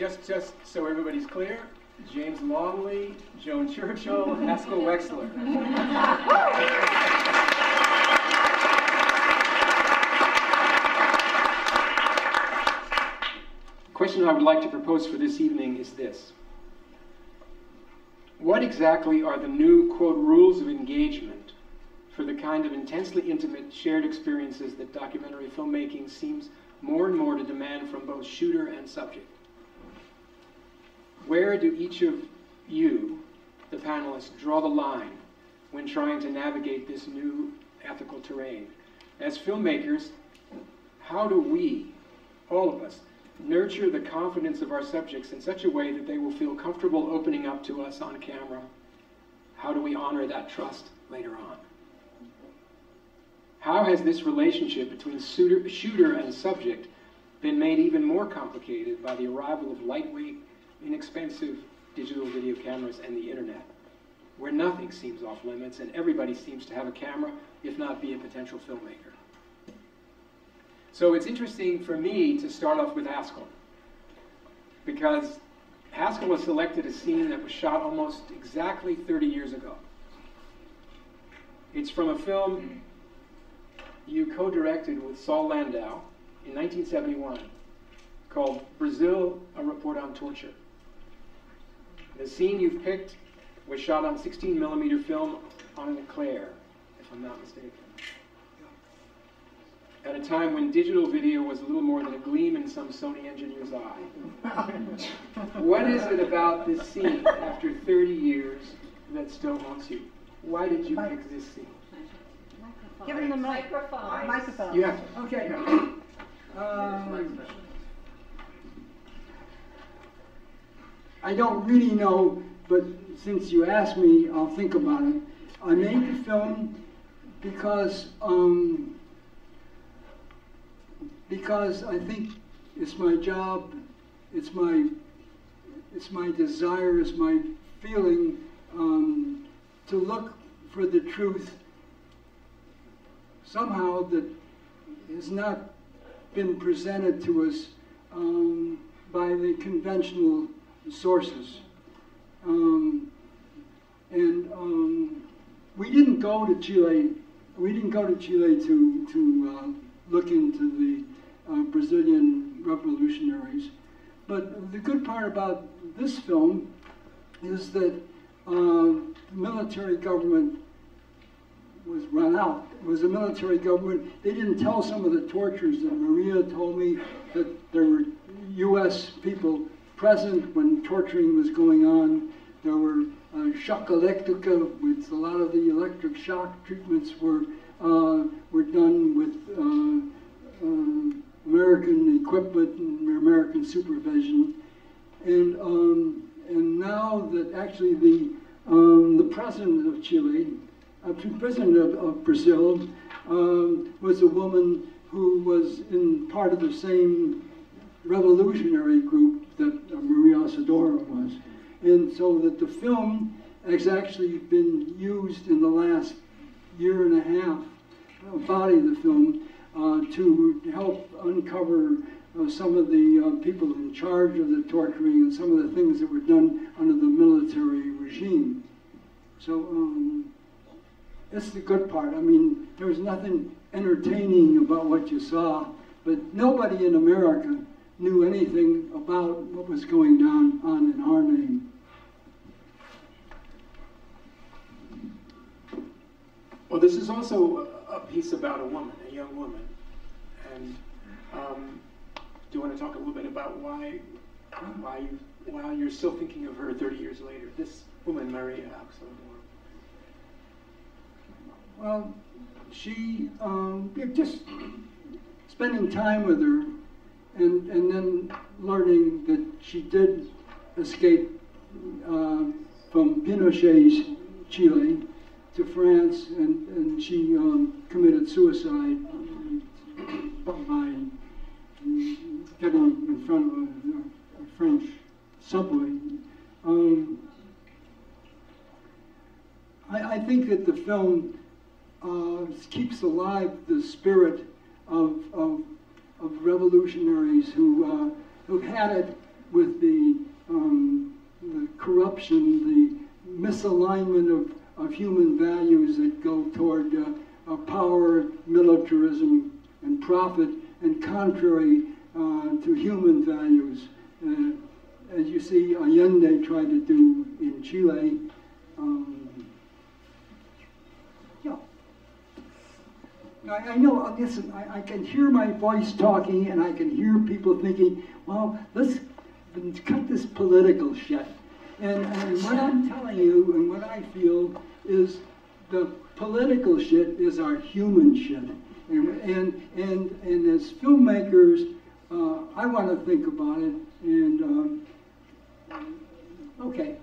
just so everybody's clear, James Longley, Joan Churchill, Haskell Wexler. The question I would like to propose for this evening is this. What exactly are the new, quote, rules of engagement for the kind of intensely intimate shared experiences that documentary filmmaking seems more and more to demand from both shooter and subject? Where do each of you, the panelists, draw the line when trying to navigate this new ethical terrain? As filmmakers, how do we, all of us, nurture the confidence of our subjects in such a way that they will feel comfortable opening up to us on camera? How do we honor that trust later on? How has this relationship between shooter and subject been made even more complicated by the arrival of lightweight, inexpensive digital video cameras and the internet, where nothing seems off limits and everybody seems to have a camera, if not be a potential filmmaker? So it's interesting for me to start off with Haskell, because Haskell has selected a scene that was shot almost exactly 30 years ago. It's from a film you co-directed with Saul Landau in 1971 called Brazil, A Report on Torture. The scene you've picked was shot on 16mm film on an eclair, if I'm not mistaken, at a time when digital video was a little more than a gleam in some Sony engineer's eye. What is it about this scene, after 30 years, that still haunts you? Why did you pick this scene? Give him the microphone. Microphone. You have to. Okay. I don't really know, but since you asked me, I'll think about it. I made the film because I think it's my job, it's my desire, it's my feeling to look for the truth somehow that has not been presented to us by the conventional sources. We didn't go to Chile. We didn't go to Chile to look into the Brazilian revolutionaries. But the good part about this film is that the military government was run out. It was a military government. They didn't tell some of the tortures that Maria told me, that there were U.S. people present when torturing was going on. There were shock electrica, with a lot of the electric shock treatments were done with American equipment and American supervision. And now that actually the president of Chile, president of Brazil, was a woman who was in part of the same revolutionary group that Maria Auxiliadora was. And so that the film has actually been used in the last year and a half, body of the film, to help uncover some of the people in charge of the torturing and some of the things that were done under the military regime. So that's the good part. I mean, there was nothing entertaining about what you saw, but nobody in America knew anything about what was going on in our name. Well, this is also a piece about a woman, a young woman. And do you want to talk a little bit about why you're still thinking of her 30 years later, this woman, Maria Auxiliadora? Well, she, just spending time with her and then learning that she did escape from Pinochet's Chile to France, and she committed suicide by getting in front of a French subway. I think that the film keeps alive the spirit of revolutionaries who had it with the corruption, the misalignment of human values that go toward power, militarism, and profit, and contrary to human values. As you see, Allende tried to do in Chile. Yeah. I know, listen, I can hear my voice talking, and I can hear people thinking, well, let's cut this political shit. And what I'm telling you and what I feel is the political shit is our human shit. And as filmmakers, I want to think about it. And okay.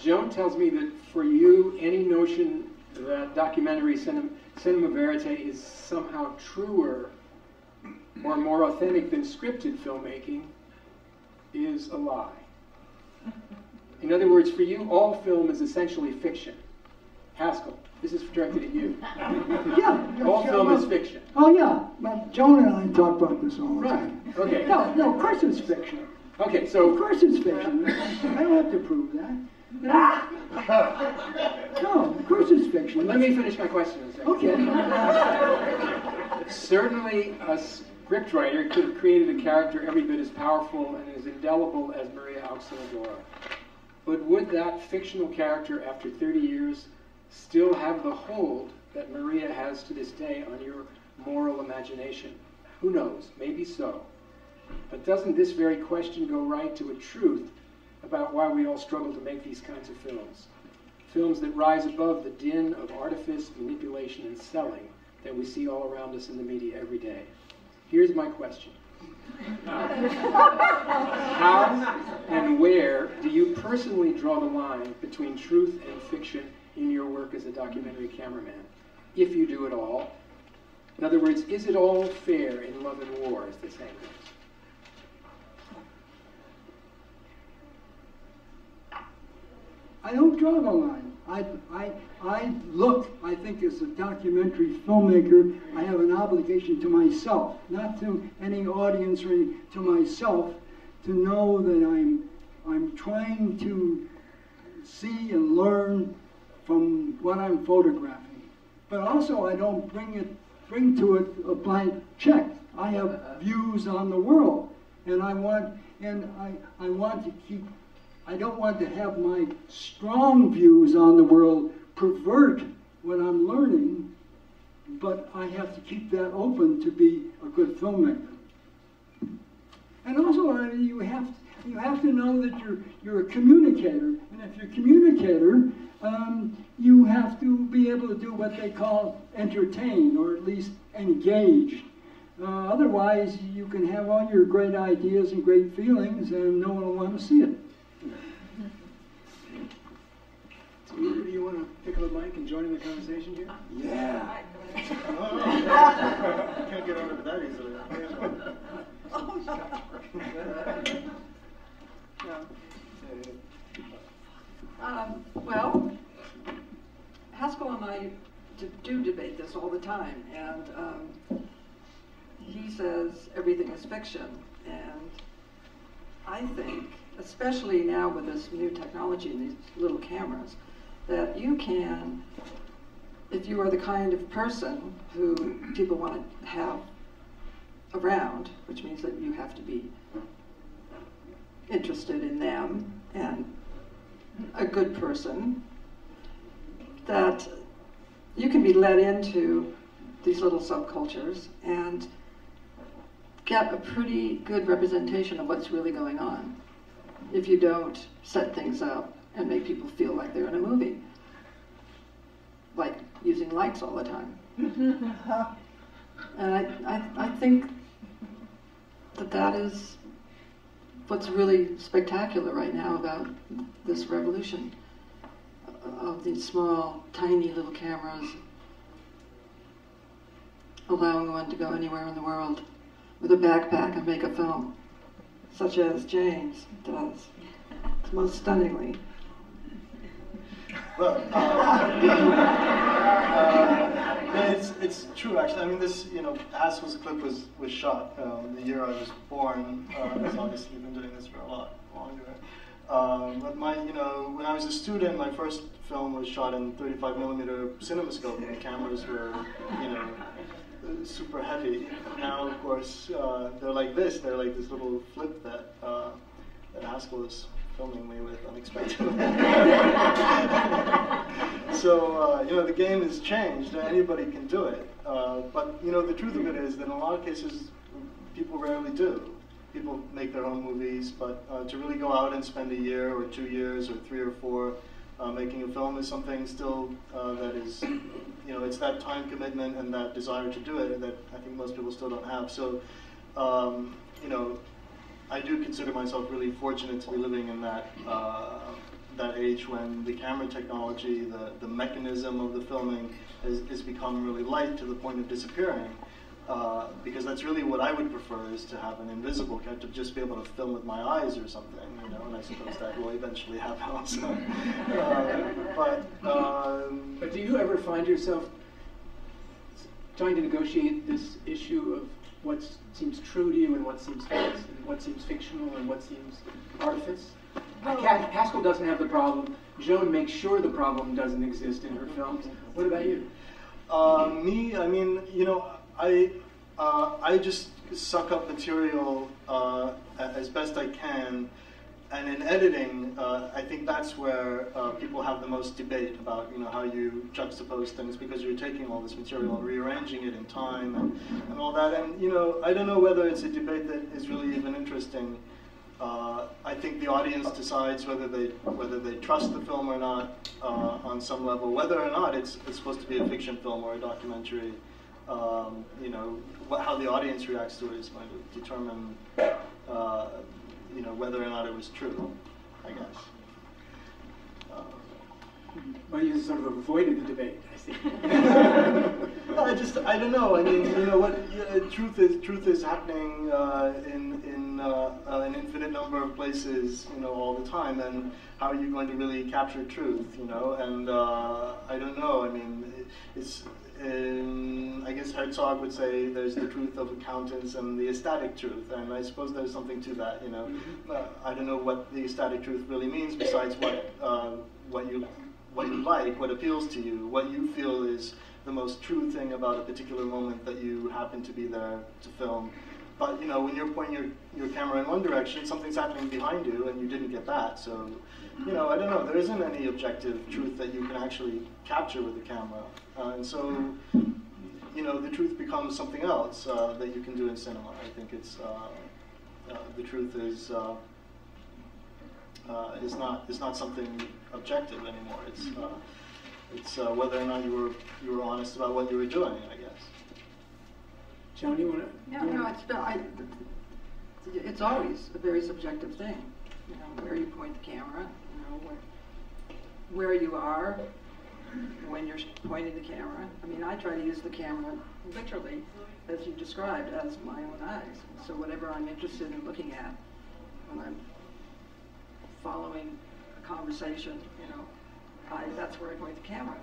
Joan tells me that for you, any notion that documentary cinema verite is somehow truer or more authentic than scripted filmmaking is a lie. In other words, for you, all film is essentially fiction. Haskell, this is directed at you. Yeah. All film is fiction. Oh, yeah. Well, Joan and I talk about this all the time. Right. Okay. No, of course it's fiction. Okay, so... Of course it's fiction. I don't have to prove that. No, of course it's fiction. Let me finish my question in a second. Okay. Certainly, a scriptwriter could have created a character every bit as powerful and as indelible as Maria Auxiliadora. But would that fictional character, after 30 years, still have the hold that Maria has to this day on your moral imagination? Who knows? Maybe so. But doesn't this very question go right to a truth about why we all struggle to make these kinds of films? Films that rise above the din of artifice, manipulation, and selling that we see all around us in the media every day. Here's my question. How and where do you personally draw the line between truth and fiction in your work as a documentary cameraman, if you do at all? In other words, is it all fair in love and war, as the saying goes? I don't draw the line. I think as a documentary filmmaker, I have an obligation to myself, not to any audience or to myself, to know that I'm trying to see and learn from what I'm photographing. But also I don't bring to it a blank check. I have views on the world, and I don't want to have my strong views on the world pervert what I'm learning, but I have to keep that open to be a good filmmaker. And also, you have to know that you're a communicator, and if you're a communicator, you have to be able to do what they call entertain, or at least engage. Otherwise, you can have all your great ideas and great feelings, and no one will want to see it. Do you want to pick up a mic and join in the conversation here? Yeah. Can't get over that easily. Well, Haskell and I do debate this all the time, and he says everything is fiction, and I think, especially now with this new technology and these little cameras, that you can, if you are the kind of person who people want to have around, which means that you have to be interested in them and a good person, that you can be led into these little subcultures and get a pretty good representation of what's really going on if you don't set things up and make people feel like they're in a movie, like using lights all the time. And I think that is what's really spectacular right now about this revolution of these small, tiny little cameras allowing one to go anywhere in the world with a backpack and make a film, such as James does, most stunningly. Well, it's true actually. I mean, this, Haskell's clip was shot the year I was born. So obviously you've been doing this for a lot longer. But when I was a student, my first film was shot in 35mm CinemaScope, and the cameras were, super heavy. Now, of course, they're like this. They're like this little flip that Haskell is filming me with unexpectedly. So, the game has changed. Anybody can do it. But, the truth of it is that in a lot of cases, people rarely do. People make their own movies, but to really go out and spend a year or 2 years or 3 or 4 making a film is something still that is, it's that time commitment and that desire to do it that I think most people still don't have. So, I do consider myself really fortunate to be living in that that age when the camera technology, the mechanism of the filming has become really light to the point of disappearing. Because that's really what I would prefer, is to have an invisible camera, to just be able to film with my eyes or something, and I suppose that will eventually happen also. But do you ever find yourself trying to negotiate this issue of what seems true to you and what seems false, and what seems fictional and what seems artifice? Haskell doesn't have the problem. Joan makes sure the problem doesn't exist in her films. What about you? Me, I mean, I just suck up material as best I can, and in editing, I think that's where people have the most debate about how you juxtapose things, because you're taking all this material and rearranging it in time and all that. And I don't know whether it's a debate that is really even interesting. I think the audience decides whether they trust the film or not on some level, whether or not it's supposed to be a fiction film or a documentary. How the audience reacts to it is going to determine, whether or not it was true, I guess. Well, you sort of avoided the debate, I see. I don't know. I mean, truth is happening in an infinite number of places, all the time. And how are you going to really capture truth, And I don't know. I mean, I guess Herzog would say there's the truth of accountants and the aesthetic truth, and I suppose there's something to that. I don't know what the aesthetic truth really means, besides what you like, what appeals to you, what you feel is the most true thing about a particular moment that you happen to be there to film. But when you're pointing your camera in one direction, something's happening behind you, and you didn't get that. So, I don't know. There isn't any objective truth that you can actually capture with the camera, and so, the truth becomes something else that you can do in cinema. I think it's the truth is not something objective anymore. It's whether or not you were honest about what you were doing, I guess. Joan, you want to? Yeah, no, it's always a very subjective thing. Where you point the camera, where you are when you're pointing the camera. I mean, I try to use the camera literally, as you described, as my own eyes. So whatever I'm interested in looking at, when I'm following a conversation, that's where I point the camera.